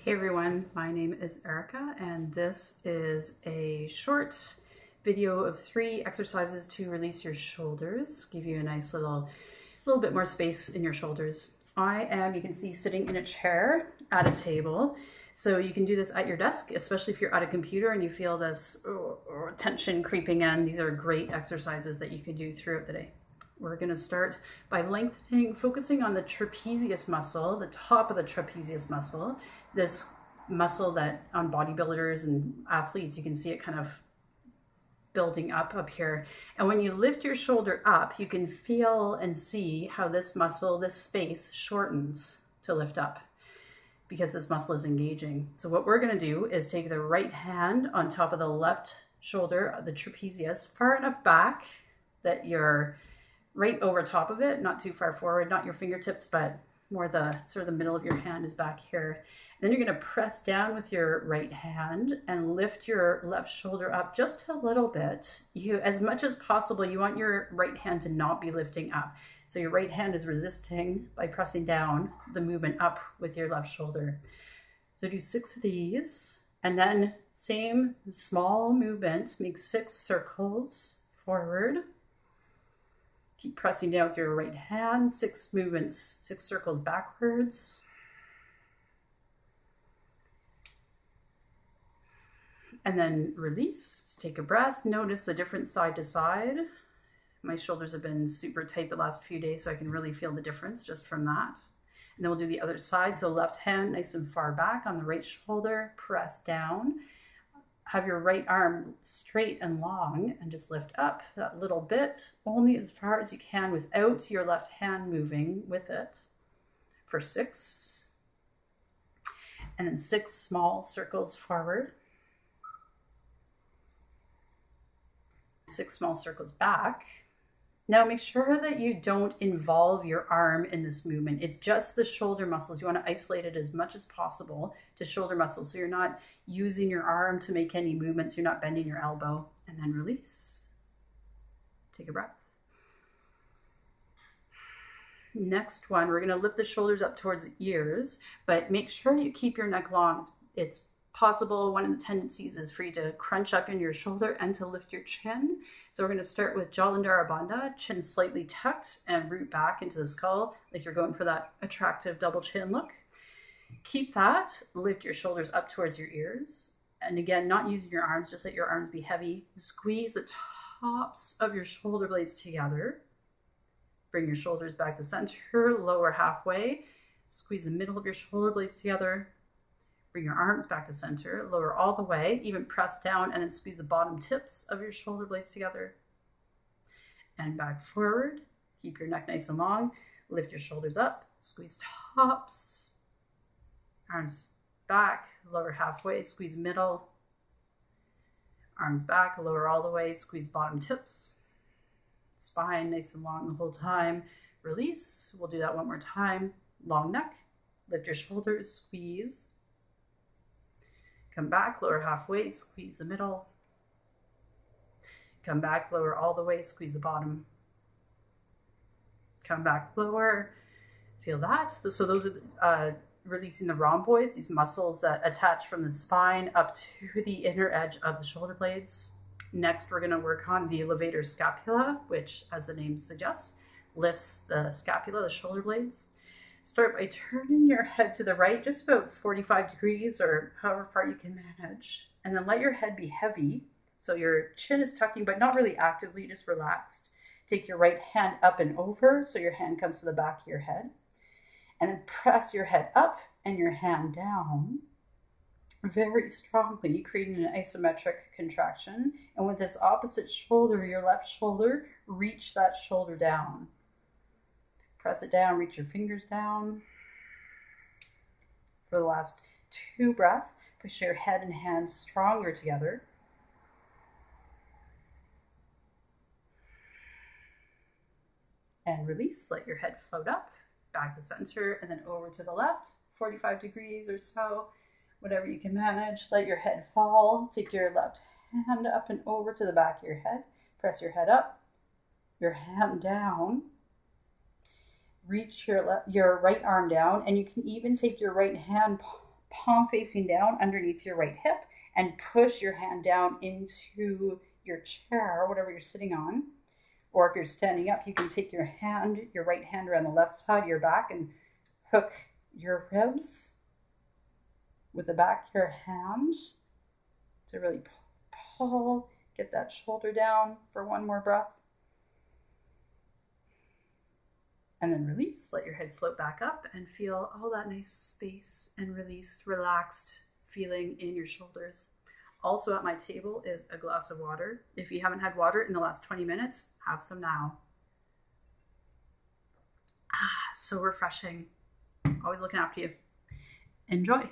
Hey everyone, my name is Erica and this is a short video of 3 exercises to release your shoulders, give you a nice little bit more space in your shoulders. I am, you can see, sitting in a chair at a table. So you can do this at your desk, especially if you're at a computer and you feel this tension creeping in. These are great exercises that you can do throughout the day. We're going to start by lengthening, focusing on the trapezius muscle, the top of the trapezius muscle. This muscle that on bodybuilders and athletes, you can see it kind of building up here. And when you lift your shoulder up, you can feel and see how this muscle, this space shortens to lift up because this muscle is engaging. So what we're going to do is take the right hand on top of the left shoulder, the trapezius, far enough back that you're right over top of it, not too far forward, not your fingertips, but more the sort of the middle of your hand is back here. And then you're going to press down with your right hand and lift your left shoulder up just a little bit. As much as possible, you want your right hand to not be lifting up. So your right hand is resisting by pressing down the movement up with your left shoulder. So do 6 of these, and then same small movement, make 6 circles forward. Keep pressing down with your right hand, 6 movements, 6 circles backwards. And then release, just take a breath. Notice the difference side to side. My shoulders have been super tight the last few days, so I can really feel the difference just from that. And then we'll do the other side. So left hand nice and far back on the right shoulder, press down. Have your right arm straight and long and just lift up that little bit, only as far as you can without your left hand moving with it for 6. And then 6 small circles forward. 6 small circles back. Now make sure that you don't involve your arm in this movement. It's just the shoulder muscles. You want to isolate it as much as possible to shoulder muscles. So you're not using your arm to make any movements. You're not bending your elbow. And then release. Take a breath. Next one, we're going to lift the shoulders up towards the ears, but make sure you keep your neck long. It's possible. One of the tendencies is for you to crunch up in your shoulder and to lift your chin. So we're going to start with Jalandhara Bandha, chin slightly tucked and root back into the skull, like you're going for that attractive double chin look. Keep that, lift your shoulders up towards your ears. And again, not using your arms, just let your arms be heavy. Squeeze the tops of your shoulder blades together. Bring your shoulders back to center, lower halfway. Squeeze the middle of your shoulder blades together. Bring your arms back to center, lower all the way, even press down and then squeeze the bottom tips of your shoulder blades together. And back forward, keep your neck nice and long, lift your shoulders up, squeeze tops, arms back, lower halfway, squeeze middle, arms back, lower all the way, squeeze bottom tips, spine nice and long the whole time. Release, we'll do that one more time. Long neck, lift your shoulders, squeeze. Come back, lower halfway, squeeze the middle. Come back, lower all the way, squeeze the bottom. Come back, lower. Feel that? So those are releasing the rhomboids, these muscles that attach from the spine up to the inner edge of the shoulder blades. Next, we're going to work on the levator scapula, which, as the name suggests, lifts the scapula, the shoulder blades. Start by turning your head to the right, just about 45 degrees or however far you can manage. And then let your head be heavy. So your chin is tucking, but not really actively, just relaxed. Take your right hand up and over, so your hand comes to the back of your head. And then press your head up and your hand down very strongly, creating an isometric contraction. And with this opposite shoulder, your left shoulder, reach that shoulder down. Press it down, reach your fingers down. For the last 2 breaths, push your head and hands stronger together. And release, let your head float up, back to center, and then over to the left, 45 degrees or so, whatever you can manage. Let your head fall, take your left hand up and over to the back of your head. Press your head up, your hand down. reach your right arm down, and you can even take your right hand palm facing down underneath your right hip, and push your hand down into your chair, whatever you're sitting on. Or if you're standing up, you can take your right hand around the left side of your back and hook your ribs with the back of your hand to really pull, get that shoulder down for one more breath. And then release, let your head float back up and feel all that nice space and released, relaxed feeling in your shoulders. Also at my table is a glass of water. If you haven't had water in the last 20 minutes, have some now. So refreshing. Always looking after you. Enjoy.